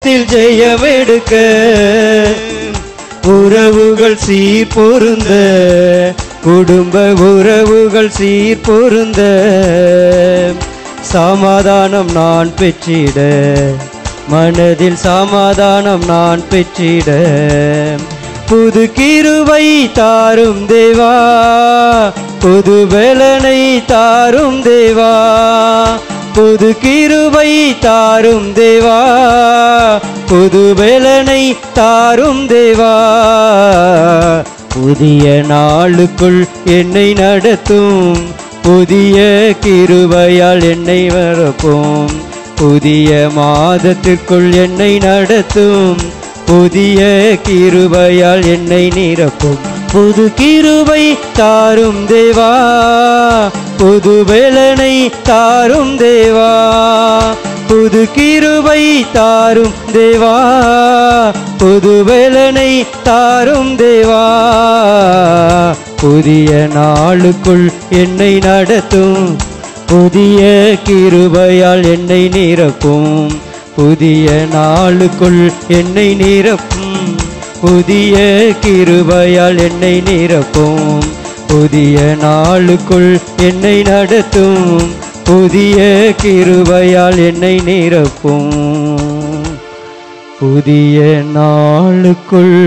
யுத்தத்தில் ஜெயமெடுக்க உறவுகள் சீர் பொருந்த, குடும்ப உறவுகள் சீர் பொருந்த, சமாதானம் நான் பெற்றிட, மனதில் சமாதானம் நான் பெற்றிட, புது கிருபை தாரும் தேவா, புது பலனை தாரும் தேவா, புது கிருபை தாரும் தேவா, புது பலனை தாரும் தேவா, புதிய நாளுக்குள் என்னை நடத்தும், புதிய கிருபையால் என்னை வரப்போம், புதிய மாதத்திற்குள் என்னை நடத்தும், புதிய கிருபையால் என்னை நிரப்பும், புது கிருபை தாரும் தேவா, புது பலனை தாரும் தேவா, புது கிருபை தாரும் தேவா, புது பலனை தாரும் தேவா, புதிய நாளுக்குள் என்னை நடத்தும், புதிய கிருபையால் என்னை நிரப்பும், புதிய நாளுக்குள் என்னை நிரப்பும், புதிய கிருபையால் என்னை நிரப்பும், புதிய நாளுக்குள் என்னை நடத்தும், புதிய கிருபையால் என்னை நிரப்பும், புதிய நாளுக்குள்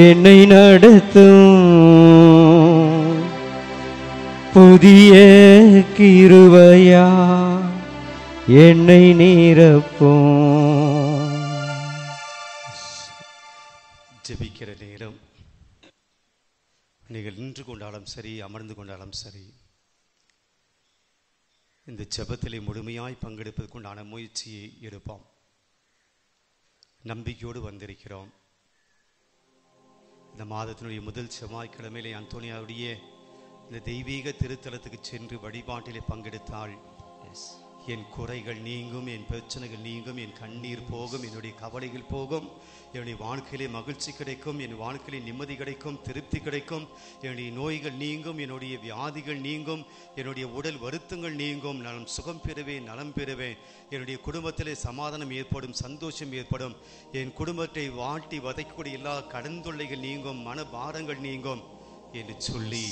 என்னை நடத்தும், புதிய கிருபையால் என்னை நிரப்பும். ஜெபிக்கிற நேரம். நீங்கள் நின்று கொண்டாலும் சரி, அமர்ந்து கொண்டாலும் சரி, இந்த ஜெபத்திலே முழுமையாய் பங்கெடுப்பதற்குண்டான முயற்சியை எடுப்போம். நம்பிக்கையோடு வந்திருக்கிறோம். இந்த மாதத்தினுடைய முதல் செவ்வாய்க்கிழமையிலே அந்தோனியாவுடைய இந்த தெய்வீக திருத்தலத்துக்கு சென்று வழிபாட்டிலே பங்கெடுத்தாள். என் குறைகள் நீங்கும், என் பிரச்சனைகள் நீங்கும், என் கண்ணீர் போகும், என்னுடைய கவலைகள் போகும், என்னுடைய வாழ்க்கையிலே மகிழ்ச்சி கிடைக்கும், என் வாழ்க்கையிலே நிம்மதி கிடைக்கும், திருப்தி கிடைக்கும், என்னுடைய நோய்கள் நீங்கும், என்னுடைய வியாதிகள் நீங்கும், என்னுடைய உடல் வருத்தங்கள் நீங்கும், நான் சுகம் பெறுவேன், நலம் பெறுவேன், என்னுடைய குடும்பத்திலே சமாதானம் ஏற்படும், சந்தோஷம் ஏற்படும், என் குடும்பத்தை வாட்டி வதைக்கக்கூடிய எல்லா கடந்தொல்லைகள் நீங்கும், மன பாரங்கள் நீங்கும் என்று சொல்லி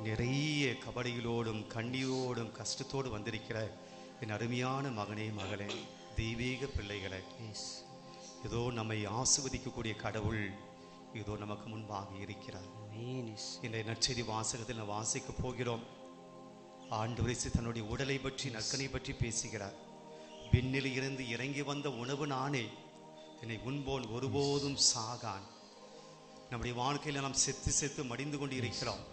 நிறைய கவலைகளோடும் கண்ணீரோடும் கஷ்டத்தோடு வந்திருக்கிற என் அருமையான மகனே, மகளே, தெய்வீக பிள்ளைகளை, ஏதோ நம்மை ஆசீர்வதிக்கக்கூடிய கடவுள் ஏதோ நமக்கு முன்பாக இருக்கிறார். இந்த நற்செய்தி வாசகத்தில் நான் வாசிக்க போகிறோம். ஆண்டவர் தன்னுடைய உடலை பற்றி, நற்கனை பற்றி பேசுகிறார். விண்ணில் இருந்து இறங்கி வந்த உணவு நானே, என்னை உண்போன் ஒருபோதும் சாகான். நம்முடைய வாழ்க்கையில் நாம் செத்து மடிந்து கொண்டு இருக்கிறோம்.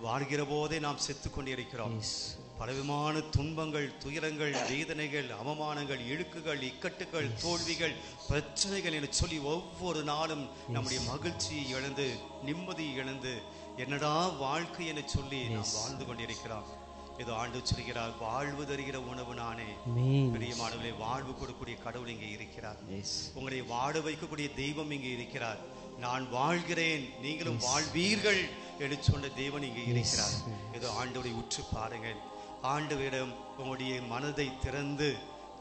வாழ்கிற போதே நாம் செத்து கொண்டிருக்கிறோம். பலவிதமான துன்பங்கள், துயரங்கள், வேதனைகள், அவமானங்கள், இழுக்குகள், இக்கட்டுகள், தோல்விகள், பிரச்சனைகள் என்று சொல்லி ஒவ்வொரு நாளும் நம்முடைய மகிழ்ச்சியை இழந்து, நிம்மதியை இழந்து, என்னடா வாழ்க்கை என சொல்லி நாம் வாழ்ந்து கொண்டிருக்கிறோம். ஏதோ ஆண்டு சொல்கிறார், வாழ்வு தருகிற உணவு நானே. பிரியமானவர்களே, வாழ்வு கொடுக்கக்கூடிய கடவுள் இங்கே இருக்கிறார். உங்களை வாழ வைக்கக்கூடிய தெய்வம் இங்கே இருக்கிறார். நான் வாழ்கிறேன், நீங்களும் வாழ்வீர்கள் என்று சொன்ன தேவன் இங்கே இருக்கிறார். ஏதோ ஆண்டவரை உற்று பாருங்கள். ஆண்டவரிடம் உங்களுடைய மனதை திறந்து,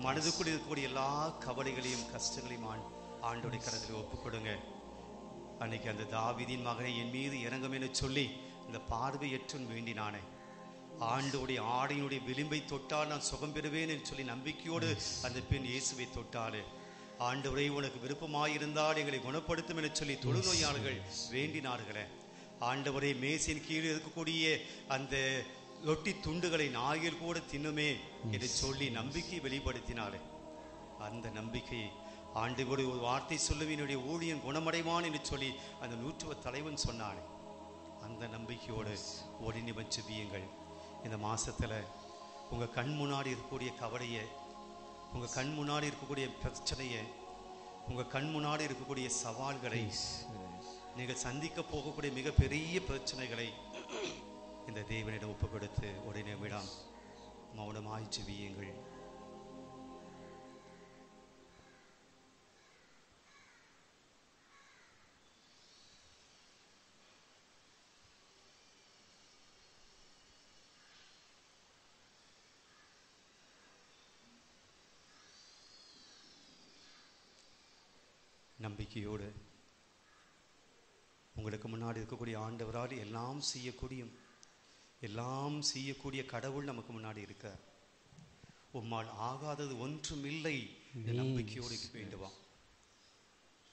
மனதுக்குள் இருக்கக்கூடிய எல்லா கவலைகளையும் கஷ்டங்களையும் ஆண்டவருடைய கரத்தில் ஒப்புக் கொடுங்க. அன்னைக்கு அந்த தாவீதின் மகனை என் மீது இறங்கும் என்று சொல்லி இந்த பார்வையற்றும் வேண்டினானே, ஆண்டவருடைய ஆடையினுடைய விளிம்பை தொட்டால் நான் சுகம் பெறுவேன் என்று சொல்லி நம்பிக்கையோடு அந்த பெண் இயேசுவை தொட்டாலே, ஆண்டவரே உனக்கு விருப்பமாயிருந்தால் எங்களை குணப்படுத்தும் என சொல்லி தொழுநோயாளர்கள் வேண்டினார்களே, ஆண்டவரே மேசின் கீழே இருக்கக்கூடிய அந்த ரொட்டி துண்டுகளை நாய்கள் கூட தின்னுமே என்று சொல்லி நம்பிக்கை வெளிப்படுத்தினாலே, அந்த நம்பிக்கையை ஆண்டவருடைய ஒரு வார்த்தை சொல்லுவேன், என்னுடைய ஊழியன் குணமடைவான் என்று சொல்லி அந்த 100 தலைவன் சொன்னானே, அந்த நம்பிக்கையோடு ஓடி நிமிர்ந்து ஜெபியுங்கள். இந்த மாசத்துல உங்க கண் முன்னாடி இருக்கக்கூடிய கவலையை, உங்க கண் முன்னாடி இருக்கக்கூடிய பிரச்சனையை, உங்க கண் முன்னாடி இருக்கக்கூடிய சவால்களை, நீங்கள் சந்திக்க போகக்கூடிய மிகப்பெரிய பிரச்சனைகளை இந்த தேவனிடம் ஒப்பு கொடுத்து உடனே விடாம் மௌனமாய் ஜெபியுங்கள். நம்பிக்கையோடு உங்களுக்கு முன்னாடி இருக்கக்கூடிய ஆண்டவரால் எல்லாம் செய்யக்கூடிய கடவுள் நமக்கு முன்னாடி இருக்க, உம்மால் ஆகாதது ஒன்றும் இல்லை நம்பிக்கையோடு வேண்டுவான்.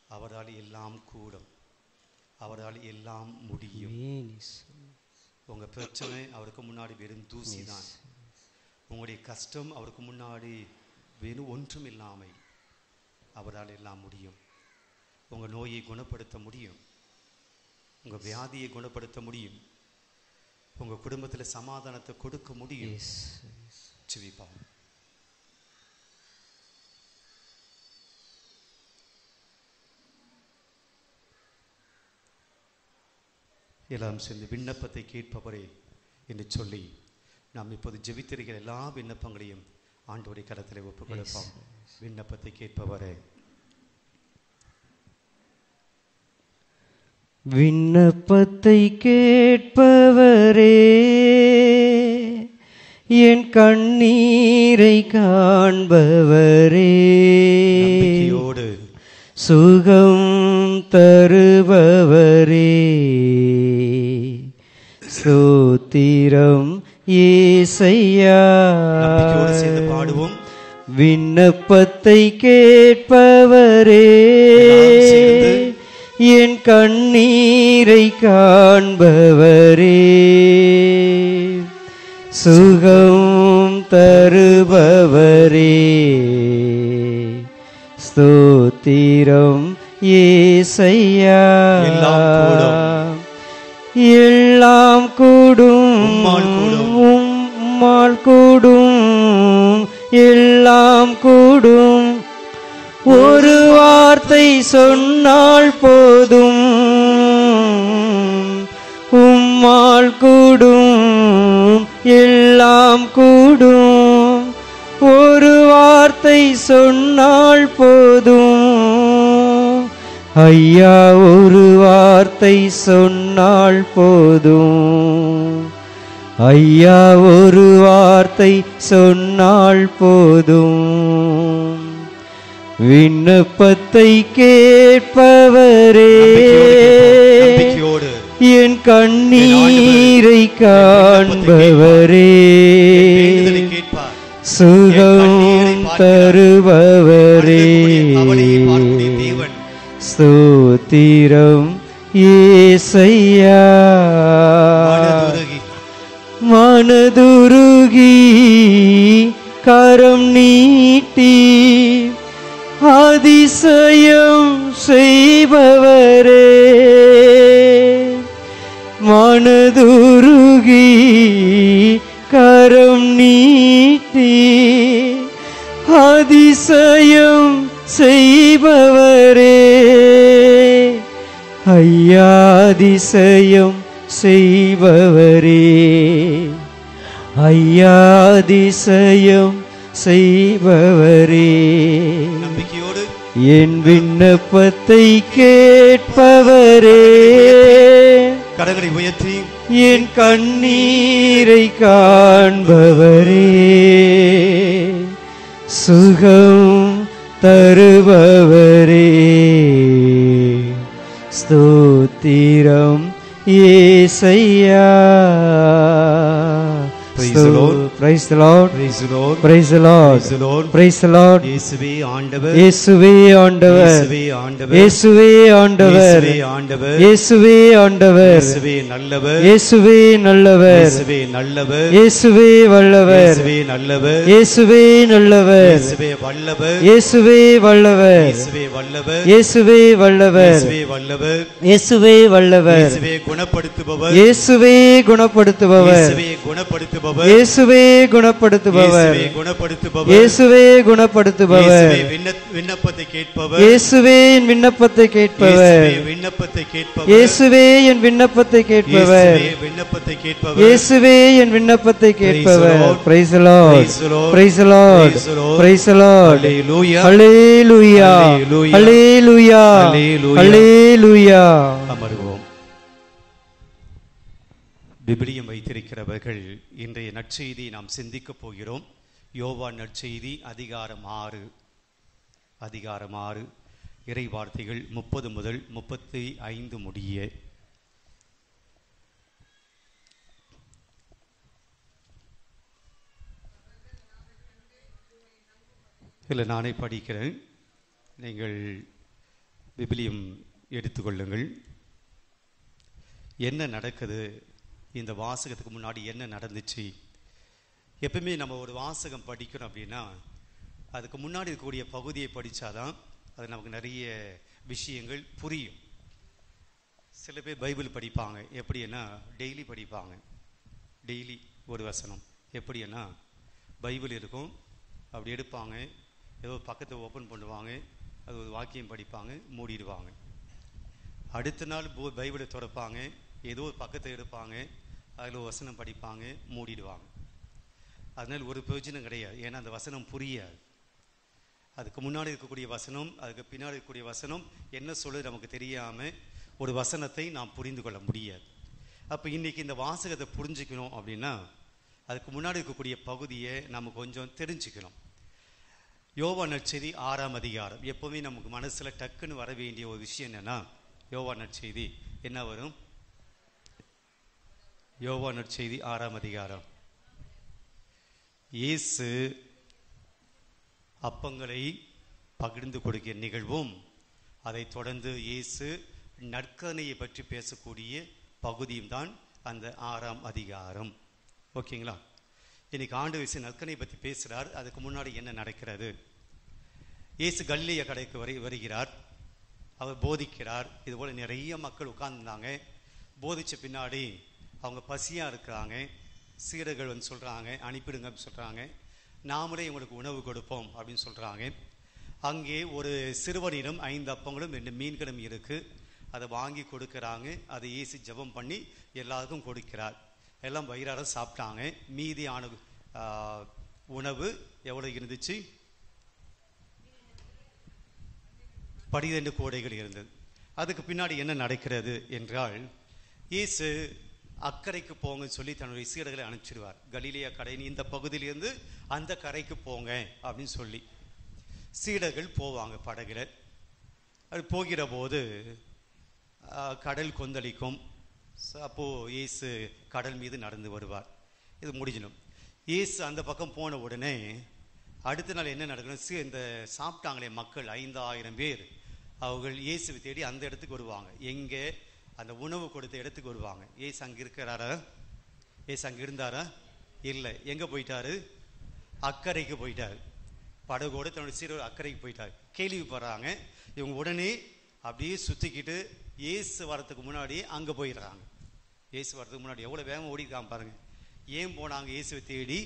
அவரால் எல்லாம் கூடும், அவரால் எல்லாம் முடியும். உங்க பிரச்சனை அவருக்கு முன்னாடி வெறும் தூசி தான். உங்களுடைய கஷ்டம் அவருக்கு முன்னாடி வெறும் ஒன்றும் இல்லாமை. அவரால் எல்லாம் முடியும். உங்க நோயை குணப்படுத்த முடியும், உங்க வியாதியை குணப்படுத்த முடியும், உங்க குடும்பத்தில் சமாதானத்தை கொடுக்க முடியும். ஜெபிப்போம். எல்லாம் சேர்ந்து விண்ணப்பத்தை கேட்பவரே என்று சொல்லி நாம் இப்போது ஜெபித்திருக்கிற எல்லா விண்ணப்பங்களையும் ஆண்டவருடைய கரத்தில் ஒப்புக் கொடுப்போம். விண்ணப்பத்தை கேட்பவரே, விண்ணப்பத்தை கேட்பவரே, என் கண்ணீரை காண்பவரே, நம்பிக்கையோடு சுகம் தருபவரே, ஸ்தோத்திரம் ஏசையா. நம்பிக்கையோடு சேர்ந்து பாடுவோம். விண்ணப்பத்தை கேட்பவரே, என் கண்ணீரை காண்பவரே, சுகம் தருபவரே, ஸ்தோத்திரம் ஏசையா. எல்லாம் கூடும், உம்மால் கூடும், எல்லாம் கூடும், ஒரு வார்த்தை சொன்னால் போதும், உம்மால் கூடும், எல்லாம் கூடும், ஒரு வார்த்தை சொன்னால் போதும். ஐயா ஒரு வார்த்தை சொன்னால் போதும், ஐயா ஒரு வார்த்தை சொன்னால் போதும். விண்ணப்பத்தை கேட்பவரே, என் கண்ணீரை காண்பவரே, சுகம் தருபவரே, ஸ்தோத்திரம் ஏசையா. மனதுருகி கரம் நீட்டி அதிசயம் செய்பவரே, மனதுருகி கரம் நீட்டி அதிசயம் செய்பவரே, ஐயா அதிசயம் செய்பவரே, ஐயா அதிசயம் செய்பவரே, நம்பிக்கையோடு என் விண்ணப்பத்தை கேட்பவரே, கரங்களை உயர்த்தி என் கண்ணீரை காண்பவரே, சுகம் தருபவரே, ஸ்தோத்திரம் ஏசையா. Praise the Lord. Praise the Lord. Praise the Lord. Praise the Lord. Praise the Lord. Praise the Lord. இயேசுவே ஆண்டவர், இயேசுவே ஆண்டவர், இயேசுவே ஆண்டவர், இயேசுவே ஆண்டவர், இயேசுவே ஆண்டவர், இயேசுவே ஆண்டவர், இயேசுவே நல்லவர், இயேசுவே நல்லவர், இயேசுவே நல்லவர், இயேசுவே வல்லவர், இயேசுவே நல்லவர், இயேசுவே நல்லவர், இயேசுவே வல்லவர், இயேசுவே வல்லவர், இயேசுவே வல்லவர், இயேசுவே வல்லவர், இயேசுவே வல்லவர், இயேசுவே வல்லவர், இயேசுவே குணப்படுத்துபவர், இயேசுவே குணப்படுத்துபவர், இயேசுவே குணப்படுத்துபவர், இயேசுவே குணப்படுத்துபவர், இயேசுவே குணப்படுத்துபவர், இயேசுவே குணப்படுத்துபவர், இயேசுவே விண்ணப்பத்தை கேட்பவர், இயேசுவே என் விண்ணப்பத்தை கேட்பவர், இயேசுவே விண்ணப்பத்தை கேட்பவர், இயேசுவே என் விண்ணப்பத்தை கேட்பவர், இயேசுவே விண்ணப்பத்தை கேட்பவர், இயேசுவே என் விண்ணப்பத்தை கேட்பவர். Praise the Lord. Praise the Lord. Praise the Lord. Praise the Lord. Praise the Lord. Hallelujah. Hallelujah. Hallelujah. Hallelujah. Hallelujah. Hallelujah. அமருவோம். விபிலியம் வைத்திருக்கிறவர்கள் இன்றைய நற்செய்தி நாம் சிந்திக்கப் போகிறோம். யோவான் நற்செய்தி அதிகாரம் 6. இறை வார்த்தைகள் 30 முதல் 35 முடிய. இல்லை, நானே படிக்கிறேன், நீங்கள் விபிலியம் எடுத்துக்கொள்ளுங்கள். என்ன நடக்குது, இந்த வாசகத்துக்கு முன்னாடி என்ன நடந்துச்சு? எப்பவுமே நம்ம ஒரு வாசகம் படிக்கணும் அப்படின்னா அதுக்கு முன்னாடி இருக்கக்கூடிய பகுதியை படித்தாதான் அது நமக்கு நிறைய விஷயங்கள் புரியும். சில பேர் பைபிள் படிப்பாங்க, எப்படின்னா டெய்லி படிப்பாங்க. டெய்லி ஒரு வசனம். எப்படின்னா பைபிள் இருக்கும், அப்படி எடுப்பாங்க, ஏதோ பக்கத்தை ஓப்பன் பண்ணுவாங்க, அது ஒரு வாக்கியம் படிப்பாங்க, மூடிடுவாங்க. அடுத்த நாள் பைபிளை திறப்பாங்க, ஏதோ ஒரு பக்கத்தை எடுப்பாங்க, அதில் ஒரு வசனம் படிப்பாங்க, மூடிடுவாங்க. அதனால் ஒரு பிரயோஜனம் கிடையாது. ஏன்னா அந்த வசனம் புரியாது. அதுக்கு முன்னாடி இருக்கக்கூடிய வசனம், அதுக்கு பின்னாடி இருக்கக்கூடிய வசனம் என்ன சொல்லுது நமக்கு தெரியாமல் ஒரு வசனத்தை நாம் புரிந்து கொள்ள முடியாது. அப்போ இன்றைக்கி இந்த வாசகத்தை புரிஞ்சுக்கணும் அப்படின்னா அதுக்கு முன்னாடி இருக்கக்கூடிய பகுதியை நம்ம கொஞ்சம் தெரிஞ்சுக்கணும். யோவான் நற்செய்தி 6ஆம் அதிகாரம். எப்போவுமே நமக்கு மனசில் டக்குன்னு வர வேண்டிய ஒரு விஷயம் என்னென்னா, யோவான் நற்செய்தி என்ன வரும்? யோவான் நற்செய்தி 6ஆம் அதிகாரம். இயேசு அப்பங்களை பகிர்ந்து கொடுக்கிற நிகழ்வும், அதை தொடர்ந்து இயேசு நற்கருணையை பற்றி பேசக்கூடிய பகுதியும் தான் அந்த 6ஆம் அதிகாரம். ஓகேங்களா? இன்னைக்கு ஆண்டவர் இயேசு நற்கருணையை பற்றி பேசுகிறார். அதுக்கு முன்னாடி என்ன நடக்கிறது? இயேசு கலிலேயா கரைக்கு வருகிறார், அவர் போதிக்கிறார். இதுபோல் நிறைய மக்கள் உட்கார்ந்துருந்தாங்க. போதித்த பின்னாடி அவங்க பசியாக இருக்கிறாங்க. சீடர்கள் வந்து சொல்கிறாங்க, அனுப்பிடுங்க அப்படின்னு சொல்கிறாங்க. நாமளே இவங்களுக்கு உணவு கொடுப்போம் அப்படின்னு சொல்கிறாங்க. அங்கே ஒரு சிறுவனிடம் 5 அப்பங்களும் 2 மீன்களும் இருக்குது. அதை வாங்கி கொடுக்குறாங்க. அதை இயேசு ஜெபம் பண்ணி எல்லாருக்கும் கொடுக்கிறார். எல்லாம் வயிறார சாப்பிட்டாங்க. மீதியான உணவு எவ்வளோ இருந்துச்சு? 12 கோடைகள் இருந்தது. அதுக்கு பின்னாடி என்ன நடக்கிறது என்றால், இயேசு அக்கறைக்கு போங்கன்னு சொல்லி தன்னுடைய சீடர்களை அனுப்பிச்சிடுவார். கலிலேயா கரையின் இந்த பகுதியிலிருந்து அந்த கரைக்கு போங்க அப்படின்னு சொல்லி சீடர்கள் போவாங்க படகுல. அது போகிற போது கடல் கொந்தளிக்கும். அப்போது இயேசு கடல் மீது நடந்து வருவார். இது முடிஞ்சிடும். இயேசு அந்த பக்கம் போன உடனே அடுத்த நாள் என்ன நடக்கணும்? இந்த சாப்பிட்டாங்களே மக்கள் 5000 பேர், அவர்கள் இயேசுவை தேடி அந்த இடத்துக்கு வருவாங்க. எங்கே? அந்த உணவு கொடுத்த இடத்துக்கு வருவாங்க. இயேசு அங்கே இருக்கிறாரா? இயேசு அங்கே இருந்தாரா? இல்லை. எங்கே போயிட்டாரு? அக்கறைக்கு போயிட்டார். படகோடு தன்னுடைய சீடர் அக்கறைக்கு போயிட்டார். கேள்விப்படுறாங்க. இவங்க உடனே அப்படியே சுற்றிக்கிட்டு இயேசு வரத்துக்கு முன்னாடி அங்கே போயிடுறாங்க. இயேசு வரத்துக்கு முன்னாடி எவ்வளோ வேகமாக ஓடிக்காம பாருங்க. ஏன் போனாங்க இயேசுவை தேடி?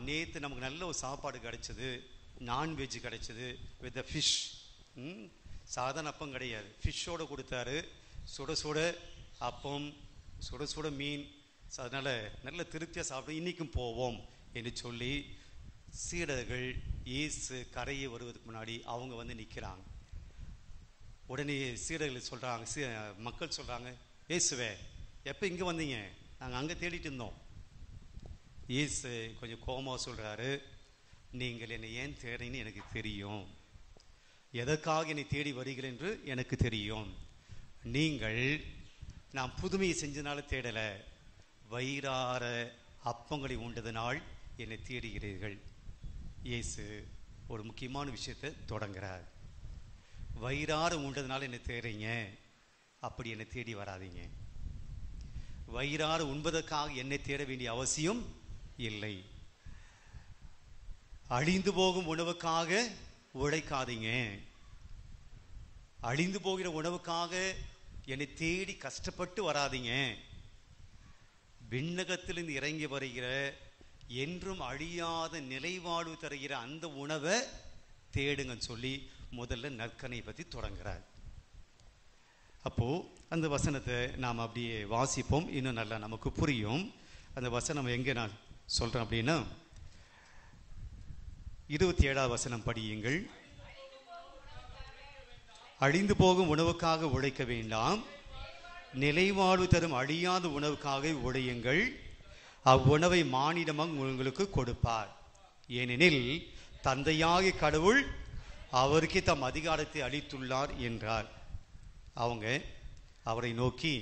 நேற்று நமக்கு நல்ல ஒரு சாப்பாடு கிடைச்சது, நான்வெஜ் கிடைச்சது வித் ஃபிஷ். சாதாரண அப்பம் கிடையாது, ஃபிஷ்ஷோடு கொடுத்தாரு. சுட சுட அப்பம், சுட சுட மீன். அதனால் நல்ல திருப்தியாக சாப்பிட்டு இன்றைக்கும் போவோம் என்று சொல்லி சீடர்கள் இயேசு கரையை வருவதுக்கு முன்னாடி அவங்க வந்து நிற்கிறாங்க. உடனே சீடர்கள் சொல்கிறாங்க, மக்கள் சொல்கிறாங்க, இயேசுவே எப்போ இங்கே வந்தீங்க? நாங்கள் அங்கே தேடிட்டு இருந்தோம். இயேசு கொஞ்சம் கோபமாக சொல்கிறாரு, நீங்கள் என்னை ஏன் தேடின்னு எனக்கு தெரியும், எதற்காக என்னை தேடி வருகிறேன் என்று எனக்கு தெரியும். நீங்கள் நான் புதுமையை செஞ்சதுனால தேடலை, வயிறார அப்பங்களை உண்டதனால் என்னை தேடுகிறீர்கள். இயேசு ஒரு முக்கியமான விஷயத்தை தொடங்குறார். வயிறார உண்டதுனால என்னை தேடுறீங்க, அப்படி என்னை தேடி வராதிங்க. வயிறார உண்பதற்காக என்னை தேட வேண்டிய அவசியம் இல்லை. அழிந்து போகும் உணவுக்காக உழைக்காதீங்க. அழிந்து போகிற உணவுக்காக என்னை தேடி கஷ்டப்பட்டு வராதிங்க. விண்ணகத்திலிருந்து இறங்கி வருகிற என்றும் அழியாத நிலைவாழ்வு தருகிற அந்த உணவை தேடுங்கன்னு சொல்லி முதல்ல நற்கனை பற்றி தொடங்குறார். அப்போ அந்த வசனத்தை நாம் அப்படியே வாசிப்போம், இன்னும் நல்லா நமக்கு புரியும். அந்த வசனம் எங்கே நான் சொல்றேன் அப்படின்னா 27ஆவது வசனம் படியுங்கள். அழிந்து போகும் உணவுக்காக உழைக்க வேண்டாம், நிலைவாழ்வு தரும் அழியாத உணவுக்காக உழையுங்கள். அவ்வுணவை மானிடமாக உங்களுக்கு கொடுப்பார். ஏனெனில் தந்தையாகிய கடவுள் அவருக்கே தம் அதிகாரத்தை அளித்துள்ளார் என்றார். அவங்க அவரை நோக்கி,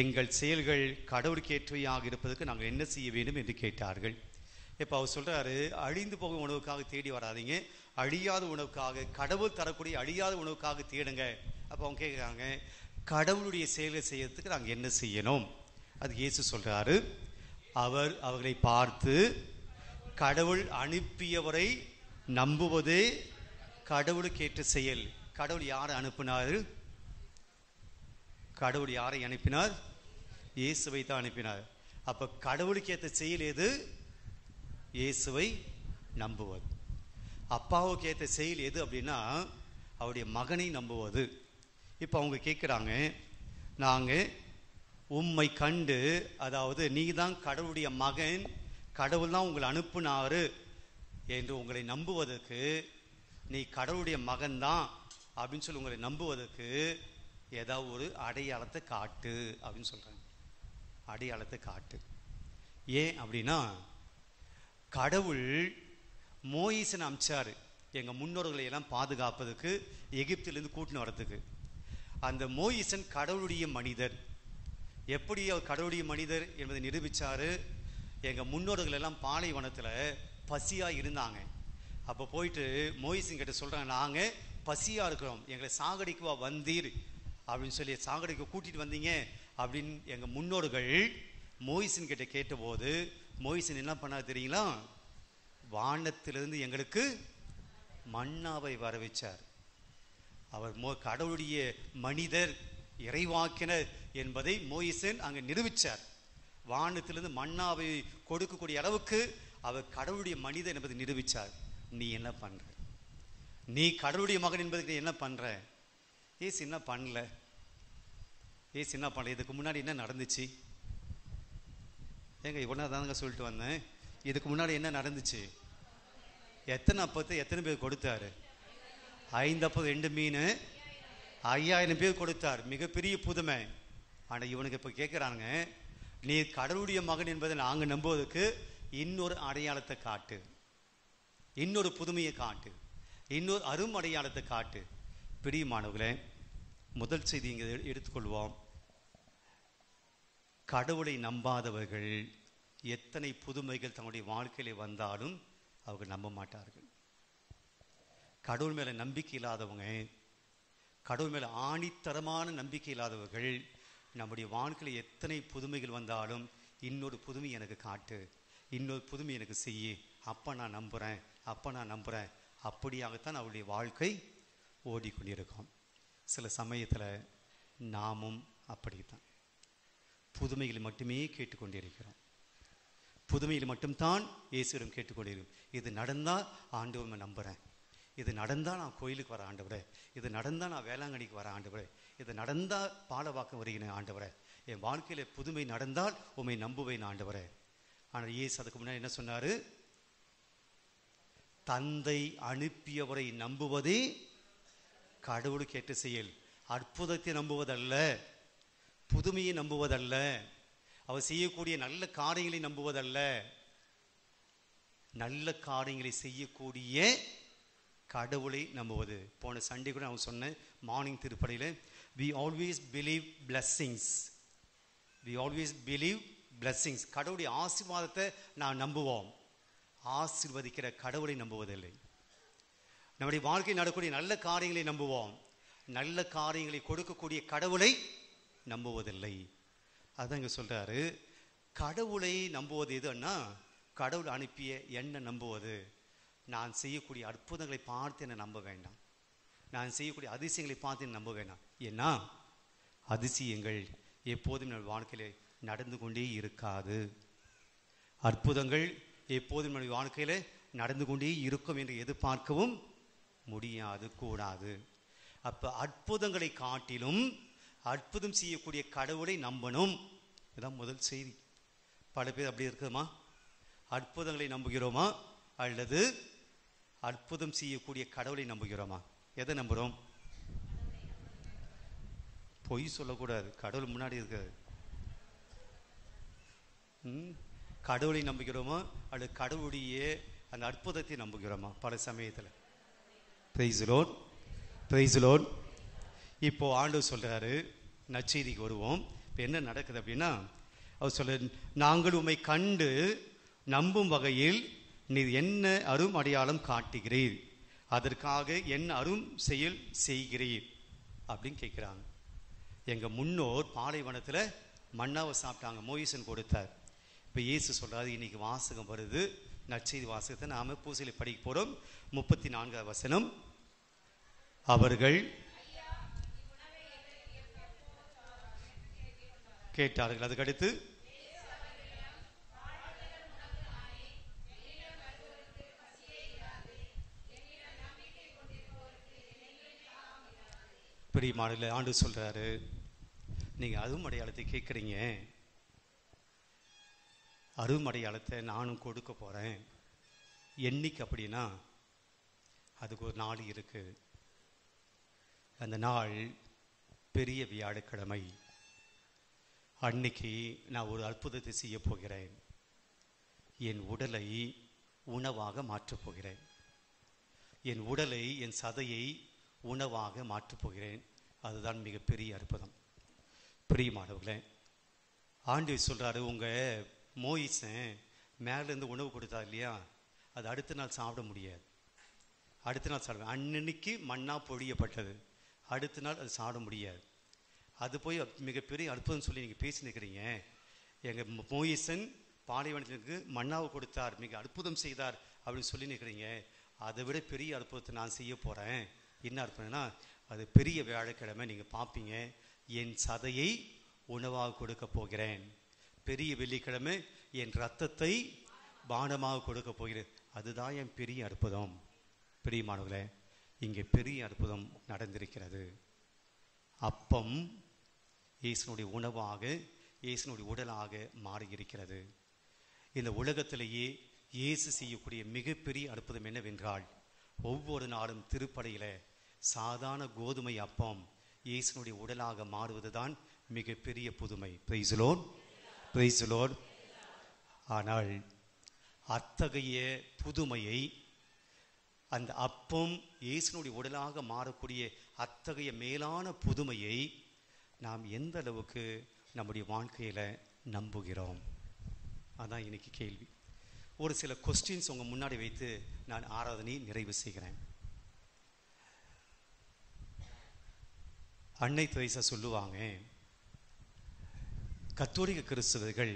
எங்கள் செயல்கள் கடவுளுக்கு ஏற்றவையாக இருப்பதற்கு நாங்கள் என்ன செய்ய வேண்டும் என்று கேட்டார்கள். இப்போ அவர் சொல்றாரு, அழிந்து போகும் உணவுக்காக தேடி வராதிங்க, அழியாத உணவுக்காக, கடவுள் தரக்கூடிய அழியாத உணவுக்காக தேடுங்க. அப்போ அவங்க கேட்குறாங்க, கடவுளுடைய செயல்களை செய்யறதுக்கு நாங்கள் என்ன செய்யணும்? அது இயேசு சொல்றாரு, அவர் அவர்களை பார்த்து, கடவுள் அனுப்பியவரை நம்புவதே கடவுளுக்கு ஏற்ற செயல். கடவுள் யாரை அனுப்பினார்? கடவுள் யாரை அனுப்பினார்? இயேசுவை தான் அனுப்பினார். அப்ப கடவுளுக்கு ஏற்ற செயல் எது? இயேசுவை நம்புவது. அப்பாவுக்கு ஏற்ற செயல் எது அப்படின்னா அவருடைய மகனை நம்புவது. இப்போ அவங்க கேட்குறாங்க, நாங்கள் உம்மை கண்டு, அதாவது நீ தான் கடவுளுடைய மகன், கடவுள் தான் உங்களை அனுப்புனாரு என்று உங்களை நம்புவதற்கு, நீ கடவுளுடைய மகன்தான் அப்படின்னு சொல்லி உங்களை நம்புவதற்கு ஏதாவது ஒரு அடையாளத்தை காட்டு அப்படின்னு சொல்றாங்க. அடையாளத்தை காட்டு. ஏன் அப்படின்னா, கடவுள் மோயிசன் அமிச்சாரு எங்க முன்னோர்களை எல்லாம் பாதுகாப்பதற்கு, எகிப்திலிருந்து கூட்டின்னு வரதுக்கு. அந்த மோயிசன் கடவுளுடைய மனிதர். எப்படி அவர் கடவுளுடைய மனிதர் என்பதை நிரூபிச்சாரு. எங்க முன்னோர்கள் எல்லாம் பாலைவனத்துல பசியா இருந்தாங்க. அப்ப போயிட்டு மோயிசன் கிட்ட சொல்றாங்க, நாங்க பசியா இருக்கிறோம், எங்களை சாகடிக்குவா வந்தீர் அப்படின்னு சொல்லி, சாகடிக்க கூட்டிட்டு வந்தீங்க அப்படின்னு எங்க முன்னோர்கள் மோயிசன் கிட்ட கேட்டபோது மோயிசன் என்ன பண்ணாரு தெரியுங்களா? வானத்திலிருந்து எங்களுக்கு மன்னாவை வர வச்சார். அவர் கடவுளுடைய மனிதர், இறைவாக்கினர் என்பதை மோயிசன் அங்க நிரூபிச்சார். வானத்திலிருந்து மன்னாவை கொடுக்கக்கூடிய அளவுக்கு அவர் கடவுளுடைய மனிதர் என்பதை நிரூபிச்சார். நீ என்ன பண்ற? நீ கடவுளுடைய மகன் என்பதுக்கு என்ன பண்ற? ஏசு என்ன பண்ணல? ஏசு என்ன பண்ணல? இதுக்கு முன்னாடி என்ன நடந்துச்சு? ஏங்க இவ்வளோ தாங்க சொல்லிட்டு வந்தேன். இதுக்கு முன்னாடி என்ன நடந்துச்சு? எத்தனை அப்பத்தை எத்தனை பேர் கொடுத்தாரு? 5 அப்பம் 2 மீன் 5000 பேர் கொடுத்தார். மிகப்பெரிய புதுமை. ஆனால் இவனுக்கு இப்போ கேட்குறாங்க, நீ கடவுளுடைய மகன் என்பதை நாங்கள் நம்புவதற்கு இன்னொரு அடையாளத்தை காட்டு, இன்னொரு புதுமையை காட்டு, இன்னொரு அரும் அடையாளத்தை காட்டு. பிரியமானவர்களே, முதல் செய்தி இங்கே எடுத்துக்கொள்வோம். கடவுளை நம்பாதவர்கள் எத்தனை புதுமைகள் தங்களுடைய வாழ்க்கையில வந்தாலும் அவங்க நம்ப மாட்டார்கள். கடவுள் மேல நம்பிக்கை இல்லாதவங்க, கடவுள் மேல ஆணித்தரமான நம்பிக்கை இல்லாதவர்கள் நம்முடைய வாழ்க்கையில எத்தனை புதுமைகள் வந்தாலும் இன்னொரு புதுமை எனக்கு காட்டு, இன்னொரு புதுமை எனக்கு செய்ய, அப்ப நான் நம்புறேன், அப்ப நான் நம்புறேன். அப்படியாகத்தான் அவருடைய வாழ்க்கை ஓடிக்கொண்டிருக்கும். சில சமயத்துல நாமும் அப்படித்தான் புதுமைகளை மட்டுமே கேட்டுக்கொண்டிருக்கிறோம். புதுமையில் மட்டும்தான் இயேசுவிடம் கேட்டுக்கொண்டிருக்கும். இது நடந்தா ஆண்டவரை நம்புறேன், இது நடந்தா நான் கோயிலுக்கு வர ஆண்டவரே, இது நடந்தா நான் வேளாங்கண்ணிக்கு வர ஆண்டவரே, இது நடந்தா பாலவாக்கம் வருகிறேன் ஆண்டவரே, என் வாழ்க்கையில புதுமை நடந்தால் உம்மை நம்புவேன் ஆண்டவரே. ஆனால் இயேசு அதுக்கு முன்னாடி என்ன சொன்னாரு? தந்தை அனுப்பியவரை நம்புவதே கடவுளுக்கு ஏற்ற செயல். அற்புதத்தை நம்புவதல்ல, புதுமையை நம்புவதல்ல, அவர் செய்யக்கூடிய நல்ல காரியங்களை நம்புவதல்ல, நல்ல காரியங்களை செய்யக்கூடிய கடவுளை நம்புவது. போன சண்டே கூட நான் சொன்னேன் morning திருப்பலியில, we always believe blessings, we always believe blessings. கடவுளுடைய ஆசீர்வாதத்தை நான் நம்புவோம், ஆசீர்வதிக்கிற கடவுளை நம்புவதில்லை. நம்முடைய வாழ்க்கையில் நடக்கக்கூடிய நல்ல காரியங்களை நம்புவோம், நல்ல காரியங்களை கொடுக்கக்கூடிய கடவுளை நம்புவதில்லை. அதான் இங்க சொல்றாரு, கடவுளை நம்புவது எதுன்னா கடவுள் அனுப்பிய என்ன நம்புவது. நான் செய்யக்கூடிய அற்புதங்களை பார்த்து என்ன நம்ப வேண்டாம், நான் செய்யக்கூடிய அதிசயங்களை பார்த்து என்ன நம்ப வேண்டாம். ஏன்னா அதிசயங்கள் எப்போதும் நம்ம வாழ்க்கையில நடந்து கொண்டே இருக்காது, அற்புதங்கள் எப்போதும் நம்ம வாழ்க்கையில நடந்து கொண்டே இருக்கும் என்று எதிர்பார்க்கவும் முடியாது, கூடாது. அப்ப அற்புதங்களை காட்டிலும் அற்புதம் செய்யக்கூடிய கடவுளை நம்பணும். இதுதான் முதல் செய்தி. பல பேர் அப்படி இருக்குமா? அற்புதங்களை நம்புகிறோமா அல்லது அற்புதம் செய்யக்கூடிய கடவுளை நம்புகிறோமா? எதை நம்புறோம்? பொய் சொல்லக்கூடாது, கடவுள் முன்னாடி இருக்காது. கடவுளை நம்புகிறோமா அல்லது கடவுளுடைய அந்த அற்புதத்தை நம்புகிறோமா? பல சமயத்தில் பிரைஸ் லார்ட், பிரைஸ் லார்ட். இப்போ ஆண்டவர் சொல்றாரு, நற்செய்திக்கு வருவோம். இப்போ என்ன நடக்குது அப்படின்னா, அவர் சொல்ல, நாங்கள் உம்மை கண்டு நம்பும் வகையில் நீர் என்ன அரும் அடையாளம் காட்டுகிறீர், அதற்காக என்ன அரும் செயல் செய்கிறீர் அப்படின்னு கேட்குறாங்க. எங்கள் முன்னோர் பாலைவனத்தில் மன்னாவை சாப்பிட்டாங்க, மோயிசன் கொடுத்தார். இப்போ இயேசு சொல்கிறாரு, இன்னைக்கு வாசகம் வருது, நற்செய்தி வாசகத்தை நாம் பூசையில் படிக்க போகிறோம். 34வது வசனம், அவர்கள் கேட்டார்கள். அதுக்கடுத்து பிரியமானவர்களே, ஆண்டு சொல்றாரு, நீங்க அரும் அடையாளத்தை கேட்குறீங்க, அரும் அடையாளத்தை நானும் கொடுக்க போறேன். என்னைக்கு அப்படின்னா, அதுக்கு ஒரு நாள் இருக்கு. அந்த நாள் பெரிய வியாழக்கிழமை. அன்னைக்கு நான் ஒரு அற்புதத்தை செய்ய போகிறேன். என் உடலை உணவாக மாற்றப் போகிறேன். என் உடலை, என் சதையை உணவாக மாற்றப் போகிறேன். அதுதான் மிகப்பெரிய அற்புதம். பிரியமானவர்களே, ஆண்டவர் சொல்றாரு, உங்க மோயிசன் மேலேருந்து உணவு கொடுத்தா இல்லையா, அது அடுத்த நாள் சாப்பிட முடியாது. அடுத்த நாள் சாப்பிட, அன்னைக்கு மண்ணா பொழியப்பட்டது, அடுத்த நாள் அது சாப்பிட முடியாது. அது போய் மிகப்பெரிய அற்புதம் சொல்லி நீங்கள் பேசினுக்கிறீங்க. எங்கள் மோயிசன் பாலைவனத்திற்கு மன்னாவை கொடுத்தார், மிக அற்புதம் செய்தார் அப்படின்னு சொல்லி நிற்கிறீங்க. அதை விட பெரிய அற்புதத்தை நான் செய்ய போகிறேன். என்ன அற்புதம்னா, அது பெரிய வியாழக்கிழமை நீங்கள் பார்ப்பீங்க. என் சதையை உணவாக கொடுக்க போகிறேன். பெரிய வெள்ளிக்கிழமை என் ரத்தத்தை பானமாக கொடுக்க போகிறேன். அதுதான் என் பெரிய அற்புதம். பிரியமானவர்களே, இங்கே பெரிய அற்புதம் நடந்திருக்கிறது. அப்பம் இயேசுனுடைய உணவாக, இயேசுனுடைய உடலாக மாறியிருக்கிறது. இந்த உலகத்திலேயே இயேசு செய்யக்கூடிய மிகப்பெரிய அற்புதம் என்னவென்றால், ஒவ்வொரு நாளும் திருப்படையில சாதாரண கோதுமை அப்பம் இயேசுனுடைய உடலாக மாறுவதுதான் மிகப்பெரிய புதுமை. Praise Lord, praise Lord. ஆனால் அத்தகைய புதுமையை, அந்த அப்பம் இயேசுனுடைய உடலாக மாறக்கூடிய அத்தகைய மேலான புதுமையை நாம் எந்த அளவுக்கு நம்முடைய வாழ்க்கையில் நம்புகிறோம்? அதான் இன்னைக்கு கேள்வி. ஒரு சில கொஸ்டின்ஸ் உங்க முன்னாடி வைத்து நான் ஆராதனை நிறைவு செய்கிறேன். அன்னை தெரேசா சொல்லுவாங்க, கத்தோலிக்க கிறிஸ்தவர்கள்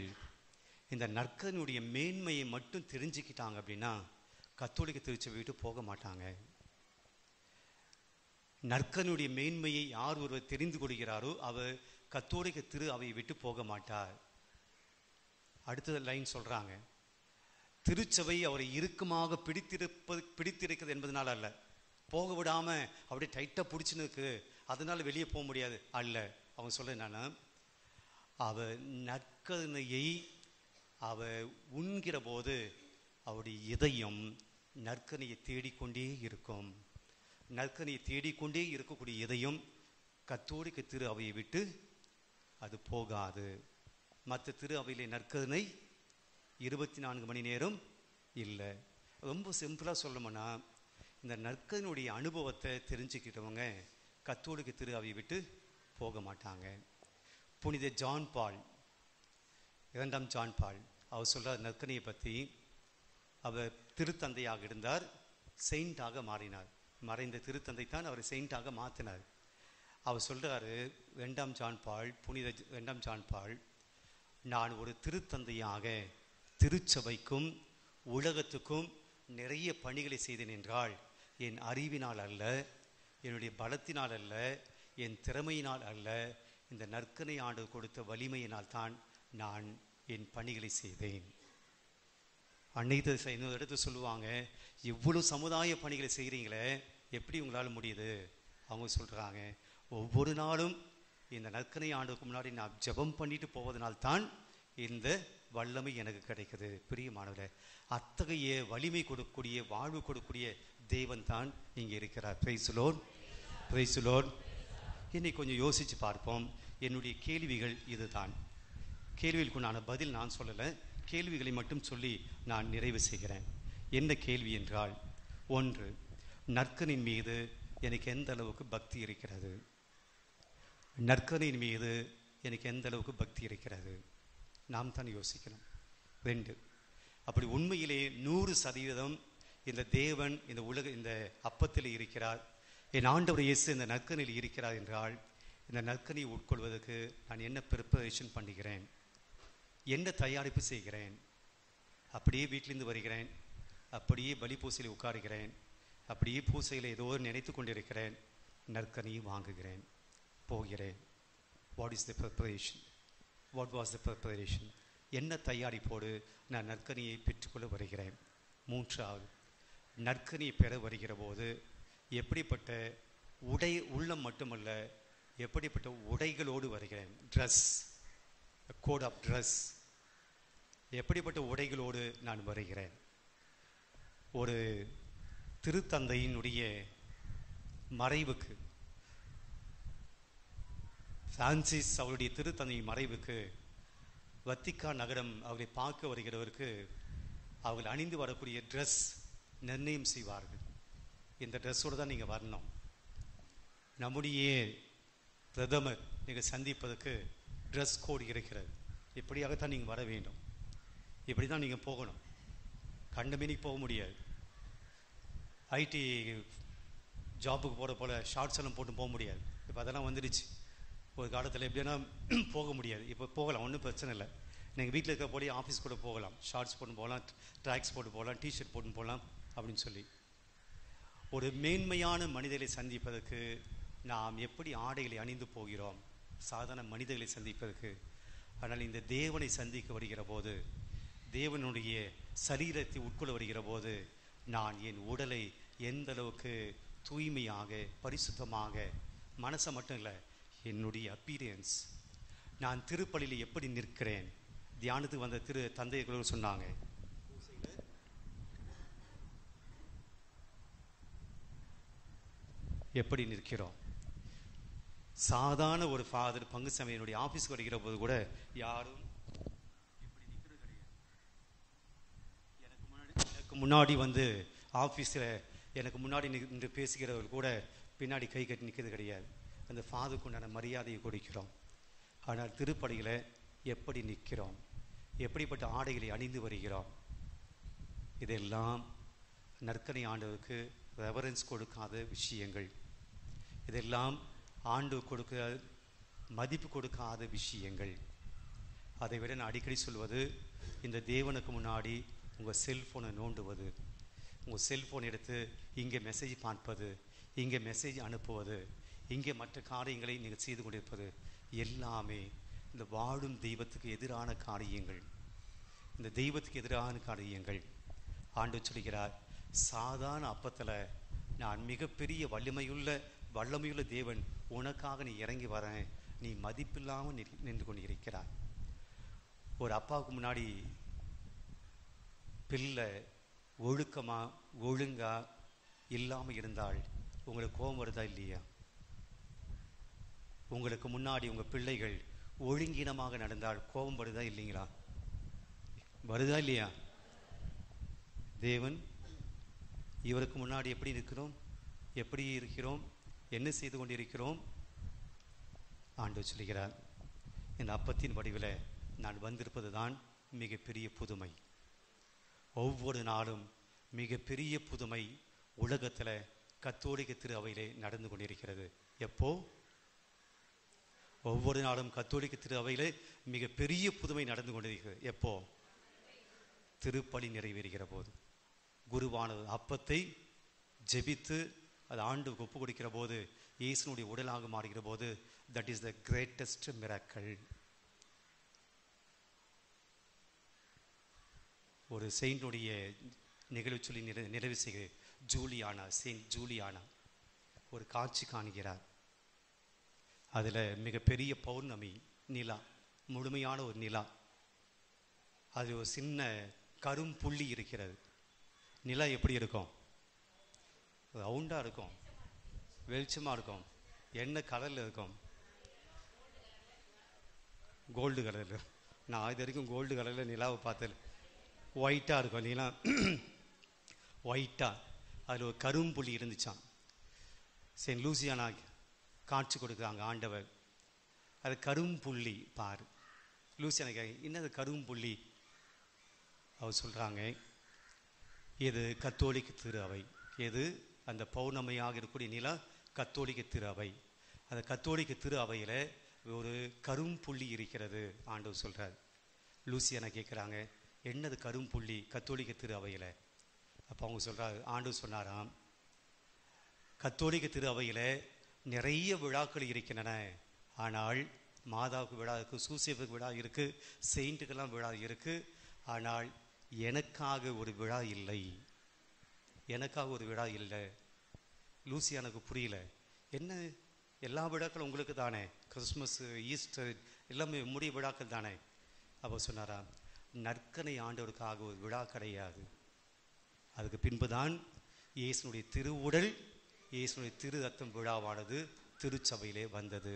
இந்த நற்கனுடைய மேன்மையை மட்டும் தெரிஞ்சுக்கிட்டாங்க அப்படின்னா கத்தோலிக்க திருச்சபை விட்டு போக மாட்டாங்க. நற்கனுடைய மேன்மையை யார் ஒருவர் தெரிந்து கொள்கிறாரோ அவர் கத்தோலிக்க திரு அவையை விட்டு போக மாட்டார். அடுத்த லைன் சொல்றாங்க, திருச்சபை அவரை இறுக்கமாக பிடித்திருக்கிறது என்பதனால அல்ல, போக விடாம அப்படியே டைட்டா பிடிச்சுன்னு அதனால வெளியே போக முடியாது அல்ல. அவங்க சொல்ல என்னன்னா, அவ நற்கருணையை அவ உண்கிற போது அவருடைய இதயம் நற்கனையை தேடிக்கொண்டே இருக்கும். நற்கனையை தேடிக்கொண்டே இருக்கக்கூடிய இதயம் கத்தோலிக்க திரு அவையை விட்டு அது போகாது. மற்ற திரு அவையிலே நற்கருணை 24 மணி நேரம் இல்லை. ரொம்ப சிம்பிளா சொல்லணும்னா, இந்த நற்கனுடைய அனுபவத்தை தெரிஞ்சுக்கிட்டவங்க கத்தோலிக்க திரு அவையை விட்டு போக மாட்டாங்க. புனித ஜான் பால், 2ஆம் ஜான் பால், அவர் சொல்றார் நற்கனையை பற்றி, அவர் திருத்தந்தையாக இருந்தார், செயின்டாக மாறினார். மறைந்த திருத்தந்தை தான் அவரை செயின்டாக மாற்றினார். அவர் சொல்றாரு, 2ஆம் ஜான் பால், புனித 2ஆம் ஜான் பால், நான் ஒரு திருத்தந்தையாக திருச்சபைக்கும் உலகத்துக்கும் நிறைய பணிகளை செய்தேன் என்றால் என் அறிவினால் அல்ல, என்னுடைய பலத்தினால் அல்ல, என் திறமையினால் அல்ல, இந்த நற்கனை ஆண்டு கொடுத்த வலிமையினால் தான் நான் என் பணிகளை செய்தேன். அன்னை தெரேசா இன்னொரு இடத்துல சொல்லுவாங்க, இவ்வளவு சமுதாய பணிகளை செய்கிறீங்களே, எப்படி உங்களால் முடியுது? அவங்க சொல்றாங்க, ஒவ்வொரு நாளும் இந்த நற்கனை ஆண்டுக்கு முன்னாடி நான் ஜெபம் பண்ணிட்டு போவதனால்தான் இந்த வல்லமை எனக்கு கிடைக்குது. பிரியமானவர்களே, அத்தகைய வலிமை கொடுக்கக்கூடிய, வாழ்வு கொடுக்கக்கூடிய தேவன் தான் இங்கே இருக்கிறார். Praise Lord, praise Lord. இன்னைக்கு கொஞ்சம் யோசிச்சு பார்ப்போம். என்னுடைய கேள்விகள் இதுதான். கேள்விகளுக்குண்டான பதில் நான் சொல்லலை, கேள்விகளை மட்டும் சொல்லி நான் நிறைவு செய்கிறேன். என்ன கேள்வி என்றால், 1, நற்கனின் மீது எனக்கு எந்த அளவுக்கு பக்தி இருக்கிறது? நற்கனின் மீது எனக்கு எந்த அளவுக்கு பக்தி இருக்கிறது? நாம் தான் யோசிக்கணும். 2, அப்படி உண்மையிலே 100% இந்த தேவன் இந்த இந்த அப்பத்தில் இருக்கிறார், என் ஆண்டவர் இயேசு இந்த நற்கனில் இருக்கிறார் என்றால், இந்த நற்கனியை உட்கொள்வதற்கு நான் என்ன ப்ரிப்பரேஷன் பண்ணுகிறேன், என்ன தயாரிப்பு செய்கிறேன்? அப்படியே வீட்டிலிருந்து வருகிறேன், அப்படியே பலி பூசையில் உட்காருகிறேன், அப்படியே பூசையில் ஏதோ நினைத்து கொண்டிருக்கிறேன், நற்கனியை வாங்குகிறேன், போகிறேன். What is the preparation? What was the preparation? என்ன தயாரிப்போடு நான் நற்கனியை பெற்றுக்கொள்ள வருகிறேன்? 3வது, நற்கனியை பெற வருகிற போது எப்படிப்பட்ட உள்ளம் மட்டுமல்ல, எப்படிப்பட்ட உடைகளோடு வருகிறேன்? ட்ரெஸ், கோட் ஆஃப் ட்ரெஸ், எப்படிப்பட்ட உடைகளோடு நான் வருகிறேன்? ஒரு திருத்தந்தையினுடைய மறைவுக்கு, பிரான்சிஸ் அவருடைய திருத்தந்தையின் மறைவுக்கு வத்திக்கான் நகரம் அவர்களை பார்க்க வருகிறவருக்கு அவர்கள் அணிந்து வரக்கூடிய ட்ரெஸ் நிர்ணயம் செய்வார்கள். இந்த ட்ரெஸ்ஸோடு தான் நீங்கள் வரணும். நம்முடைய பிரதமர் நீங்கள் சந்திப்பதற்கு ட்ரெஸ் கோட் இருக்கிறது, இப்படியாகத்தான் நீங்கள் வர வேண்டும், இப்படி தான் நீங்கள் போகணும், கண்டமேனிக்கு போக முடியாது. ஐடி ஜாபுக்கு போகிற போல் ஷார்ட்ஸ் எல்லாம் போட்டு போக முடியாது. இப்போ அதெல்லாம் வந்துடுச்சு. ஒரு காலத்தில் எப்படின்னா போக முடியாது, இப்போ போகலாம், ஒன்றும் பிரச்சனை இல்லை. நீங்கள் வீட்டில் இருக்க போய் ஆஃபீஸ் கூட போகலாம், ஷார்ட்ஸ் போட்டு போகலாம், ட்ராக்ஸ் போட்டு போகலாம், டிஷர்ட் போட்டு போகலாம் அப்படின்னு சொல்லி. ஒரு மேன்மையான மனிதர்களை சந்திப்பதற்கு நாம் எப்படி ஆடைகளை அணிந்து போகிறோம்? சாதாரண மனிதர்களை சந்திப்பதற்கு. ஆனால் இந்த தேவனை சந்திக்க வருகிற போது, தேவனுடைய சரீரத்தை உட்கொள்ள வருகிற போது, நான் என் உடலை எந்த அளவுக்கு தூய்மையாக பரிசுத்தமாக, மனசை மட்டும் இல்லை, என்னுடைய அப்பீரியன்ஸ், நான் திருப்பலியில் எப்படி நிற்கிறேன்? தியானத்துக்கு வந்த தந்தையர்கள் சொன்னாங்க, எப்படி நிற்கிறோம்? சாதாரண ஒரு ஃபாதர் பங்கு சமயனுடைய ஆஃபீஸ்க்கு வருகிற போது கூட யாரும் இப்படி நிற்கிறது கிடையாது. எனக்கு முன்னாடி வந்து ஆஃபீஸில் எனக்கு முன்னாடி நின்று பேசுகிறவர்கள் கூட பின்னாடி கை கட்டி நிற்கிறது கிடையாது. அந்த ஃபாதருக்கு உண்டான மரியாதையை கொடுக்கிறோம். ஆனால் திருப்பலியில் எப்படி நிற்கிறோம்? எப்படிப்பட்ட ஆடைகளை அணிந்து வருகிறோம்? இதெல்லாம் நற்கனை ஆண்டவருக்கு ரெவரன்ஸ் கொடுக்காத விஷயங்கள். இதெல்லாம் ஆண்டு மதிப்பு கொடுக்காத விஷயங்கள். அதை விட நான் அடிக்கடி சொல்வது, இந்த தேவனுக்கு முன்னாடி உங்கள் செல்ஃபோனை நோண்டுவது, உங்கள் செல்ஃபோன் எடுத்து இங்கே மெசேஜ் பார்ப்பது, இங்கே மெசேஜ் அனுப்புவது, இங்கே மற்ற காரியங்களை நீங்கள் செய்து கொண்டிருப்பது எல்லாமே இந்த வாழும் தெய்வத்துக்கு எதிரான காரியங்கள். இந்த தெய்வத்துக்கு எதிரான காரியங்கள். ஆண்டவர் சொல்கிறார், சாதாரண அப்பத்தில் நான் மிகப்பெரிய வல்லமையுள்ள தேவன் உனக்காக நீ இறங்கி வரேன், நீ மதிப்பில்லாமல் நின்று கொண்டிருக்கிறாய். ஒரு அப்பாவுக்கு முன்னாடி பிள்ளை ஒழுங்கா இல்லாமல் இருந்தால் உங்களுக்கு கோபம் வருதா இல்லையா? உங்களுக்கு முன்னாடி உங்கள் பிள்ளைகள் ஒழுங்கீனமாக நடந்தால் கோபம் வருதா இல்லைங்களா? வருதா இல்லையா? தேவன் இவருக்கு முன்னாடி எப்படி இருக்கிறோம், என்ன செய்து கொண்டிருக்கிறோம்? ஆண்டவர் சொல்கிறார், இந்த அப்பத்தின் வடிவில் நான் வந்திருப்பது தான் மிகப்பெரிய புதுமை. ஒவ்வொரு நாளும் மிகப்பெரிய புதுமை உலகத்தில் கத்தோலிக்க திரு அவையிலே நடந்து கொண்டிருக்கிறது. எப்போ? ஒவ்வொரு நாளும் கத்தோலிக்க திரு அவையிலே மிகப்பெரிய புதுமை நடந்து கொண்டிருக்கிறது. எப்போ? திருப்பலி நிறைவேறுகிற போது. குருவானது அப்பத்தை ஜெபித்து அது ஆண்டுக்கு ஒப்பு கொடுக்கிற போது, இயேசுனுடைய உடலாக மாறுகிற போது, that is the greatest miracle. ஒரு செயின்டுடைய நிகழ்வு சொல்லி நிறைவு செய்கிற செயின்ட் ஜூலியானா ஒரு காட்சி காண்கிறார். அதில் மிகப்பெரிய பௌர்ணமி நிலா, முழுமையான ஒரு நிலா, அது ஒரு சின்ன கரும்புள்ளி இருக்கிறது. நிலா எப்படி இருக்கும்? ரவுண்டாக இருக்கும், வெளிச்சமாக இருக்கும், என்ன கலரில் இருக்கும்? கோல்டு கலரில். நான் இது வரைக்கும் கோல்டு கலரில் நிலாவை பார்த்தேன். ஒயிட்டாக இருக்கும், நிலா ஒயிட்டாக. அதில் ஒரு கரும்புள்ளி இருந்துச்சான். செயின்ட் லூசியானா காட்சி கொடுக்குறாங்க ஆண்டவர். அது கரும்புள்ளி பாரு. லூசியானா என்னது கரும்புள்ளி? அவர் சொல்கிறாங்க, இது கத்தோலிக்க திரு அவை. எது? அந்த பௌர்ணமையாக இருக்கக்கூடிய நிலம் கத்தோலிக்க திரு அவை. அந்த கத்தோலிக்க திரு அவையில் ஒரு கரும்புள்ளி இருக்கிறது ஆண்டவர் சொல்கிறார். லூசியானா கேட்குறாங்க, என்னது கரும்புள்ளி கத்தோலிக்க திரு அவையில்? அப்போ அவங்க சொல்கிறார், ஆண்டவர் சொன்னாராம், கத்தோலிக்க திரு அவையில் நிறைய விழாக்கள் இருக்கின்றன. ஆனால் மாதாவுக்கு விழா இருக்குது, சூசேப்புக்கு விழா இருக்குது, செயின்ட்டுக்கெல்லாம் விழா இருக்குது. ஆனால் எனக்காக ஒரு விழா இல்லை. எனக்காக ஒரு விழா இல்லை. லூசியானுக்கு புரியல. என்ன, எல்லா விழாக்களும் உங்களுக்கு தானே, கிறிஸ்மஸ், ஈஸ்டர் எல்லாமே முடிய விழாக்கள் தானே. அப்போ சொன்னாரா, நற்கனை ஆண்டவருக்காக ஒரு விழா கிடையாது. அதுக்கு பின்புதான் இயேசுனுடைய திருவுடல், இயேசுனுடைய திரு ரத்தம் விழாவானது திருச்சபையிலே வந்தது.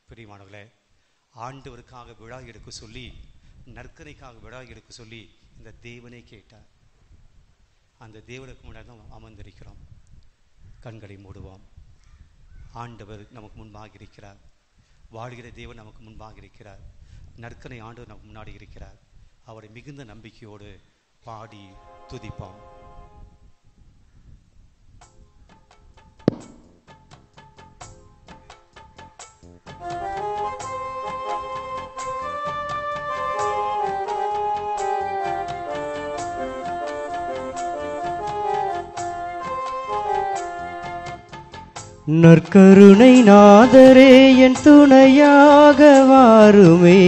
பிரியமானவர்களே, ஆண்டவருக்காக விழா எடுக்க சொல்லி, நற்கனைக்காக விழா எடுக்க சொல்லி இந்த தேவனே கேட்டார். அந்த தேவனுக்கு முன்னாடி தான் அமர்ந்திருக்கிறோம். கண்களை மூடுவோம். ஆண்டவர் நமக்கு முன்பாக இருக்கிறார். வாழ்கிற தேவன் நமக்கு முன்பாக இருக்கிறார். நற்கனை ஆண்டவர் நமக்கு முன்னாடி இருக்கிறார். அவரை மிகுந்த நம்பிக்கையோடு பாடி துதிப்போம். நற்கருணை நாதரே என் துணையாக வாருமே.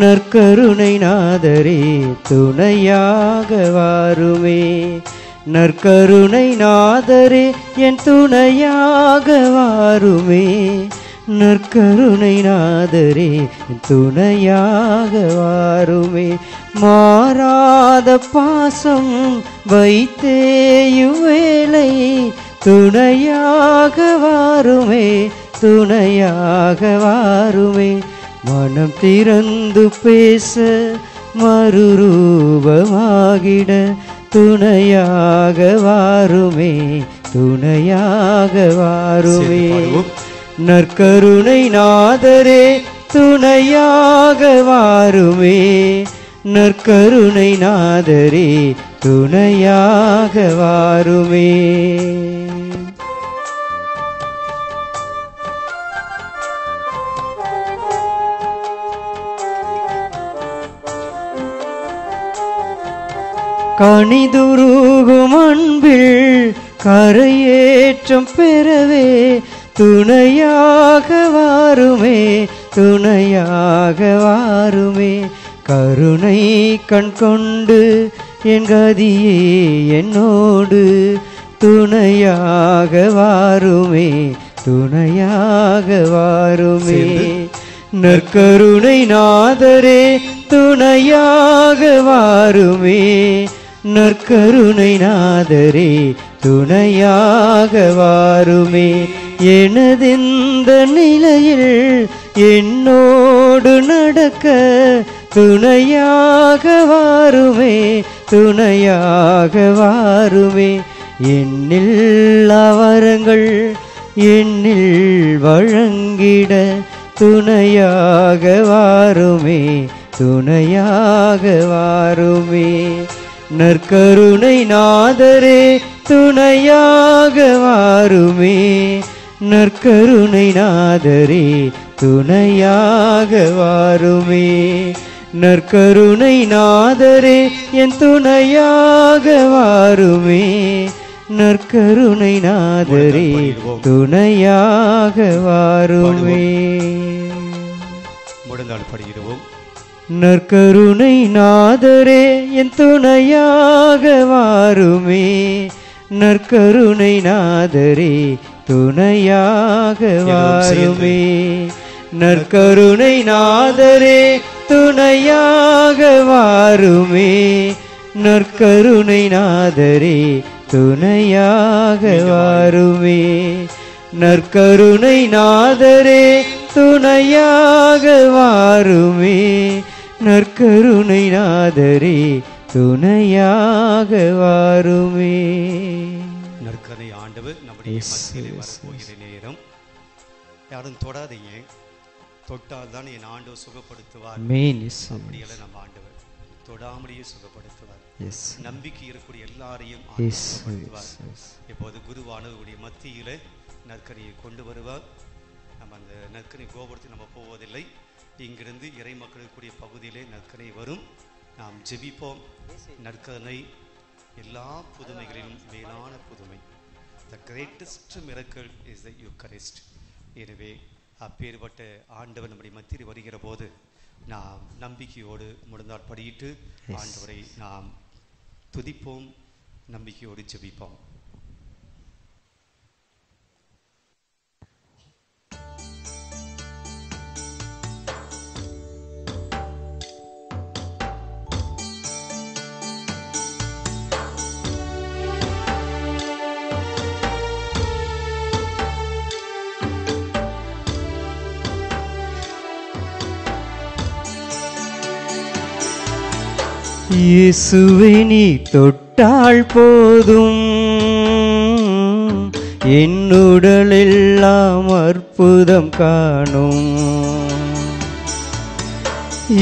நற்கருணை நாதரே துணையாக வாருமே. நற்கருணை நாதரே என் துணையாக வாருமே. நற்கருணை நாதரே என் துணையாக வாருமே. மாறாத பாசம் வைத்தேயுவேளை துணையாக வாருமே. துணையாக வாருமே. மனம் திறந்து பேச மறுரூபமாகிட துணையாக வாருமே. துணையாக வாருமே. நற்கருணை நாதரே துணையாக வாருமே. நற்கருணை நாதரே துணையாக வாருமே. கனிதுருகும் அன்பில் கரையேற்றம் பெறவே துணையாக வாருமே. துணையாக வாருமே. கருணை கண் கொண்டு என் கதியே என்னோடு துணையாக வாருமே. துணையாக வாருமே. நற்கருணை நாதரே துணையாக வாருமே. நற்கருணை நாதரே துணையாக வாருமே. எனதிந்த நிலையில் என்னோடு நடக்க துணையாக வாருமே. துணையாக வாருமே. என்னில் அவரங்கள் என்னில் வழங்கிட துணையாக வாருமே. துணையாக வாருமே. நற்கருணை நாதரே துணையாக வாருமே. நற்கருணை நாதரே துணையாக வாருமே. நற்கருணை நாதரே என் துணையாக வாருமே. நற்கருணை நாதரே துணையாக வாருமே. முழந்தாள் படுகிறோம். நற்கருணை நாதரே என் துணையாக வாருமே. நற்கருணை நாதரே துணையாக வாருமே. நற்கருணை நாதரே துணையாக வாருமே. நற்கருணை நாதரே துணையாக வாருமே. நற்கருணை நாதரே துணையாக வாருமே. நற்கருணை நாதரே துணையாக வாருமே. நற்கருணை ஆண்டவர் நம்முடைய மத்தியிலே வரப்போகிற நேரம். யாரும் தொடாதீங்க, தொட்டால் தான் என் ஆண்டவர் சுகப்படுத்துவார். அப்படியெல்லாம் நம்ம ஆண்டவர் தொடாமலேயே சுகப்படுத்துவார். நம்பிக்கை இருக்கக்கூடிய எல்லாரையும் சுகப்படுத்துவார். இப்போது குருவானவருடைய மத்தியில நற்கரையை கொண்டு வருவார். நம்ம அந்த நற்கரை கோபுரத்தில் நம்ம போவதில்லை. இங்கிருந்து இறை மக்களுக்குரிய பகுதியிலே நற்கரை வரும். நாம் ஜெபிப்போம். நற்கரை எல்லா புதுமைகளிலும் மேலான புதுமை. The greatest miracle is the Eucharist. எனவே அப்பேற்பட்ட ஆண்டவர் நம்முடைய மத்தியில் வருகிற போது நாம் நம்பிக்கையோடு முழந்தால் படியிட்டு ஆண்டவரை நாம் துதிப்போம், நம்பிக்கையோடு ஜெபிப்போம். இயேசுவை நீ தொட்டால் போதும், என் உடலெல்லாம் அற்புதம் காணும்.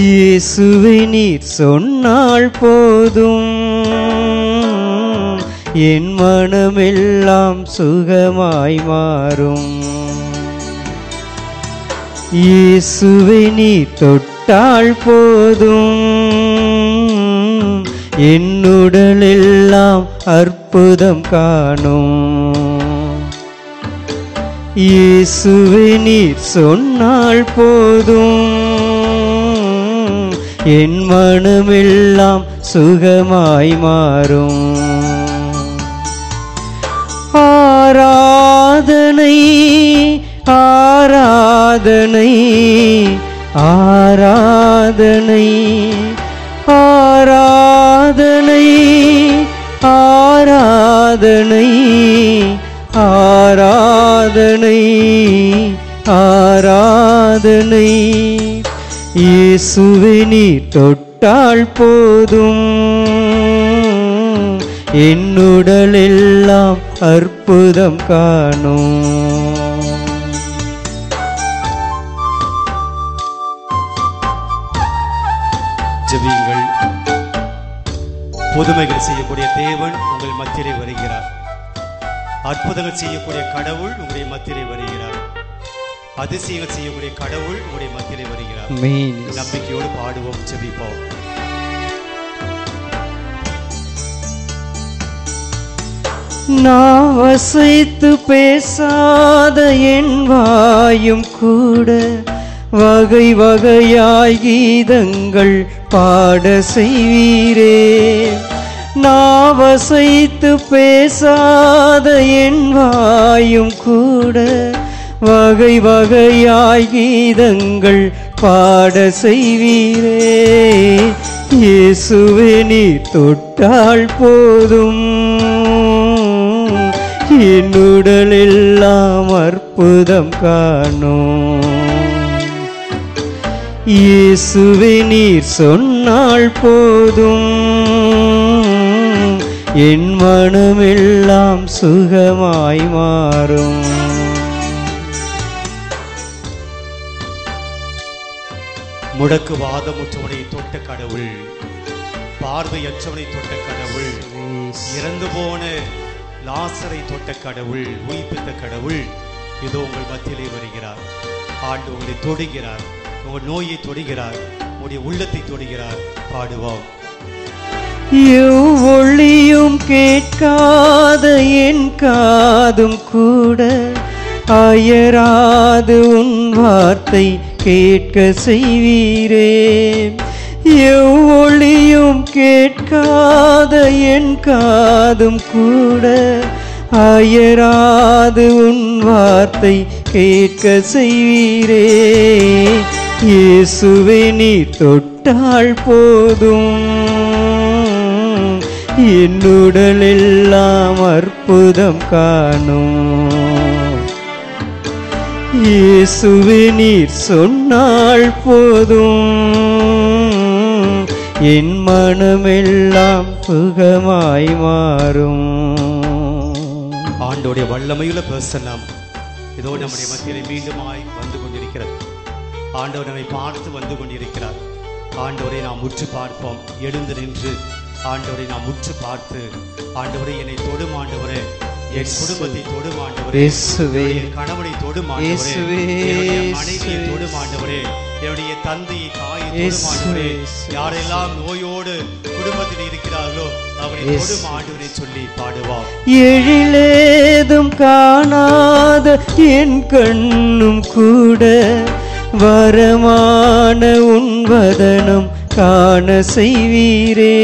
இயேசுவை நீர் சொன்னால் போதும், என் மனமெல்லாம் சுகமாய் மாறும். இயேசுவை நீ தொட்டால் போதும், என் உடலெல்லாம் அற்புதம் காணும். இயேசுவே நீர் சொன்னால் போதும், என் மனமெல்லாம் சுகமாய் மாறும். ஆராதனை ஆராதனை ஆராதனை ஆராதனை ஆராதனை ஆராதனை ஆராதனை. இயேசுவே நீ தொட்டால் போதும், என் உடலெல்லாம் அற்புதம் காணும். ஜெபியுங்கள். புதுமைகள் செய்யக்கூடிய தேவன் உங்கள் மத்தியிலே வருகிறார். அற்புதங்கள் செய்யக்கூடிய கடவுள் உங்களுடைய மத்தியிலே வருகிறார். அதிசயங்கள் செய்யக்கூடிய கடவுள் உங்களுடைய மத்தியிலே வருகிறார். நம்பிக்கையோடு பாடுவோம், ஜெபிப்போம். நான் வசைத்து பேசாத என் வாயும் கூட வகை வகையாய் கீதங்கள் பாட செய்வீரே. நான் வசைத்து பேசாத என் வாயும் கூட வகை வகையாய் கீதங்கள் பாட செய்வீரே. இயேசுவே நீ தொட்டால் போதும், என் உடலெல்லாம் அற்புதம் காணும். இயேசுவே நீர் சொன்னால் போதும், என் மனமெல்லாம் சுகமாய் மாறும். முடக்கு வாதமுற்றவனை தொட்ட கடவுள், பார்வையற்றவனை தொட்ட கடவுள், இறந்து போன லாசரை தொட்ட கடவுள், உயிர்ப்பித்த கடவுள் இதோ உங்கள் மத்தியிலே வருகிறார். ஆண்டு உங்களை தொடுகிறார், உங்கள் நோயை தொடுகிறார், உங்களுடைய உள்ளத்தை தொடுகிறார். பாடுவோம். ஒளியும் கேட்காத என் காதும் கூட அயராது உன் வார்த்தை கேட்க செய்வீரே. ஒளியும் கேட்காத என் காதும் கூட அயராது உன் வார்த்தை கேட்க செய்வீரே. இயேசுவே நீ தொட்டால் போதும், என் உடலெல்லாம் அற்புதம் காணும். இயேசுவே நீர் சொன்னால் போதும், என் மனமெல்லாம் சுகமாய் மாறும். ஆண்டோடைய வல்லமையுள்ள பிரசன்னம் இதோ நம்முடைய மத்தியிலே மீண்டுமாய் வந்து கொண்டிருக்கிறது. ஆண்டவர் நம்மை பார்த்து வந்து கொண்டிருக்கிறார். ஆண்டவரை நாம் உற்று பார்ப்போம். எழுந்து நின்று ஆண்டவரை நாம் உற்று பார்த்து, ஆண்டவரை என்னை தொடும் ஆண்டவரே, என் குடும்பத்தை தொடும் ஆண்டவரே, என் கணவனை தொடும் ஆண்டவரே, என்னுடைய மனைவியை தொடும் ஆண்டவரே, என்னுடைய தந்தையை தாயை தொடும் ஆண்டவரே, யாரெல்லாம் நோயோடு குடும்பத்தில் இருக்கிறார்களோ அவரை தொடும் ஆண்டவரை சொல்லி பாடுவார். எழிலேதும் காணாத என் கண்ணும் கூட வரமான உன்வதனம் காண செய்வீரே.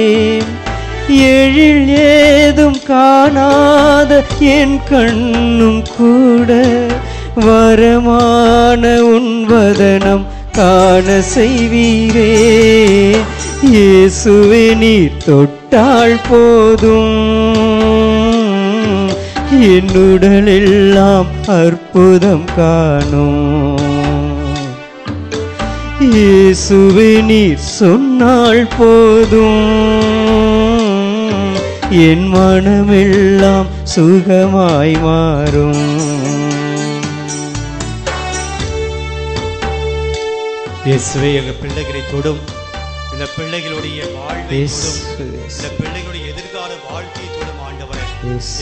எழில் ஏதும் காணாத என் கண்ணும் கூட வரமான உன்வதனம் காண செய்வீரே. இயேசுவே நீர் தொட்டால் போதும் என் உடலெல்லாம் அற்புதம் காணும். இயேசுவே நீர் சொன்னால் போதும் என் மனமெல்லாம் சுகமாய் மாறும். இயேசுவே எங்கள் பிள்ளைகளை தொடும். இந்த பிள்ளைகளுடைய வாழ்வை தொடும். இந்த பிள்ளைகளுடைய எதிர்கால வாழ்க்கையை தொடும் ஆண்டவரே.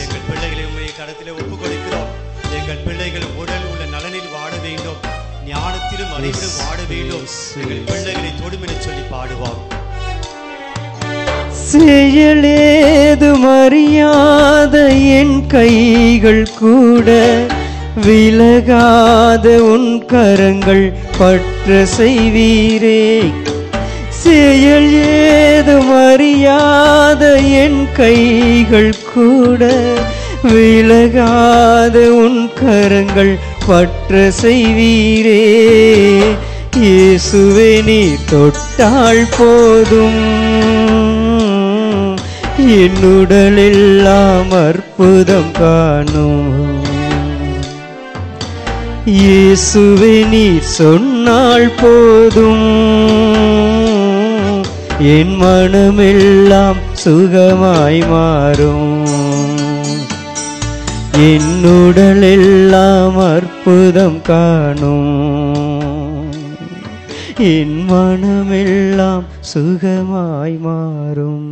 எங்கள் பிள்ளைகளை உங்களுடைய கரத்திலே ஒப்புக் கொடுக்கிறோம். எங்கள் பிள்ளைகள் உடல் உள்ள நலனில் வாழ வேண்டும், ஞானத்திலும் அறிவிலும் வாழ வேண்டும். எங்கள் பிள்ளைகளை தொடும் என சொல்லி பாடுவார். செயலேதும் அறியாத என் கைகள் கூட விலகாத உன் கரங்கள் பற்ற செய்வீரே. செயல் ஏதும் அறியாத என் கைகள் கூட விலகாத உன் கரங்கள் பற்ற செய்வீரே. இயேசுவே நீர் தொட்டால் போதும் என் உடலெல்லாம் அற்புதம் காணும். இயேசுவே நீர் சொன்னால் போதும் என் மனமெல்லாம் சுகமாய் மாறும். என் உடலெல்லாம் அற்புதம் காணும். என் மனமெல்லாம் சுகமாய் மாறும்.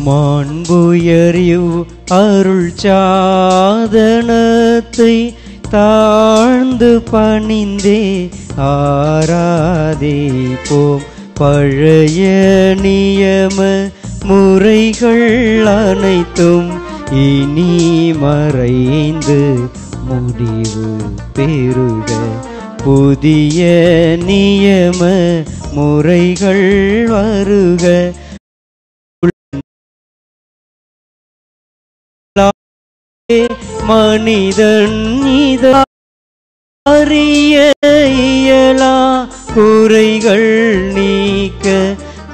மாண்புயரிவ் அருள் சாதனத்தை தாழ்ந்து பணிந்தே ஆராதிப்போம். பழைய நியம முறைகள் அனைத்தும் இனி மறைந்து முடிவு பெறுக. புதிய நியம முறைகள் வருக. மனிதன் அறிய இயலா குறைகள் நீக்க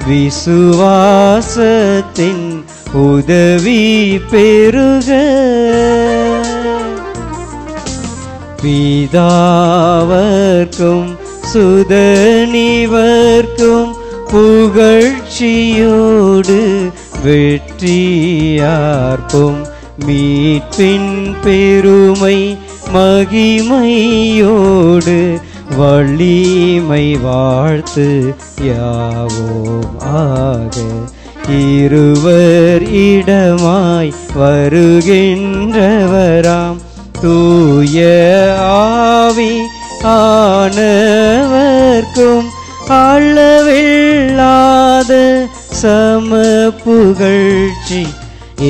விசுவாசத்தின் உதவி பெறுக. பிதாவர்க்கும் சுதனிவர்க்கும் புகழ்ச்சியோடு வெற்றியார்க்கும். மீட்பின் பெருமை மகிமையோடு வள்ளிமை வாழ்த்து யாவோம் ஆக. இருவர் இடமாய் வருகின்றவராம் தூய ஆவி ஆனவர்க்கும் அளவில்லாத சம புகழ்ச்சி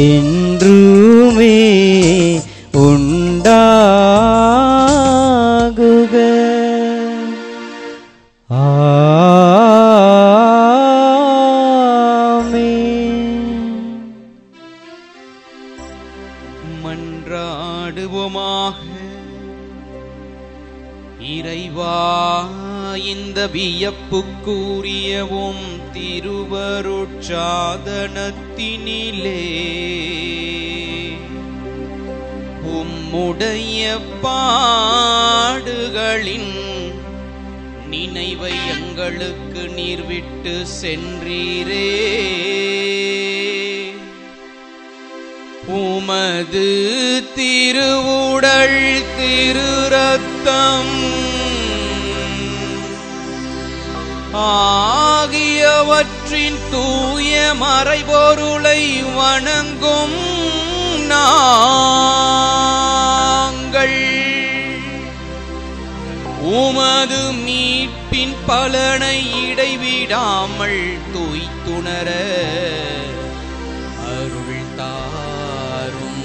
என்றுமே உண்டாகுக. ஆமென். மன்றாடுவோமாக. இறைவா, இந்த வியப்புக்குரியவும் திருவருட்சாதனத்தினிலே உம்முடைய பாடுகளின் நினைவை எங்களுக்கு நீர் விட்டு சென்றீரே. உமது திருவுடல் திரு ரத்தம் ஆகியவற்றின் தூய மறைபொருளை வணங்கும் நாங்கள் உமது மீட்பின் பலனை இடைவிடாமல் தூய்த்துணர அருள் தாரும்.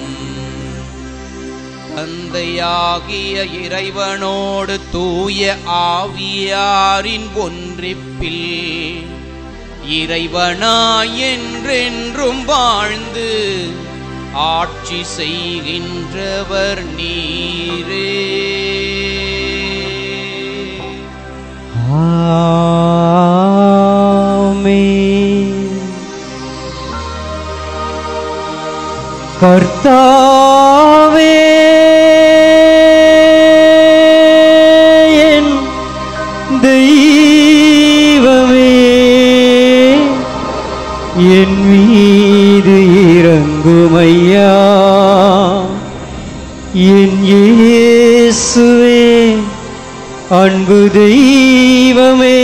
தந்தையாகிய இறைவனோடு தூய ஆவியாரின் ஒன்றிப்பில் இறைவனாய் என்றென்றும் வாழ்ந்து ஆட்சி செய்கின்றவர் நீரே. ஆமென். கர்த்தாவே, என் தெய்வமே, என் மீது இரங்குமையா. என் இயேசுவே, அன்பு தெய்வமே,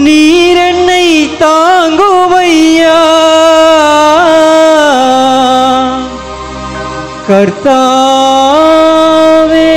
நீர் என்னை தாங்குமையா. கர்த்தாவே,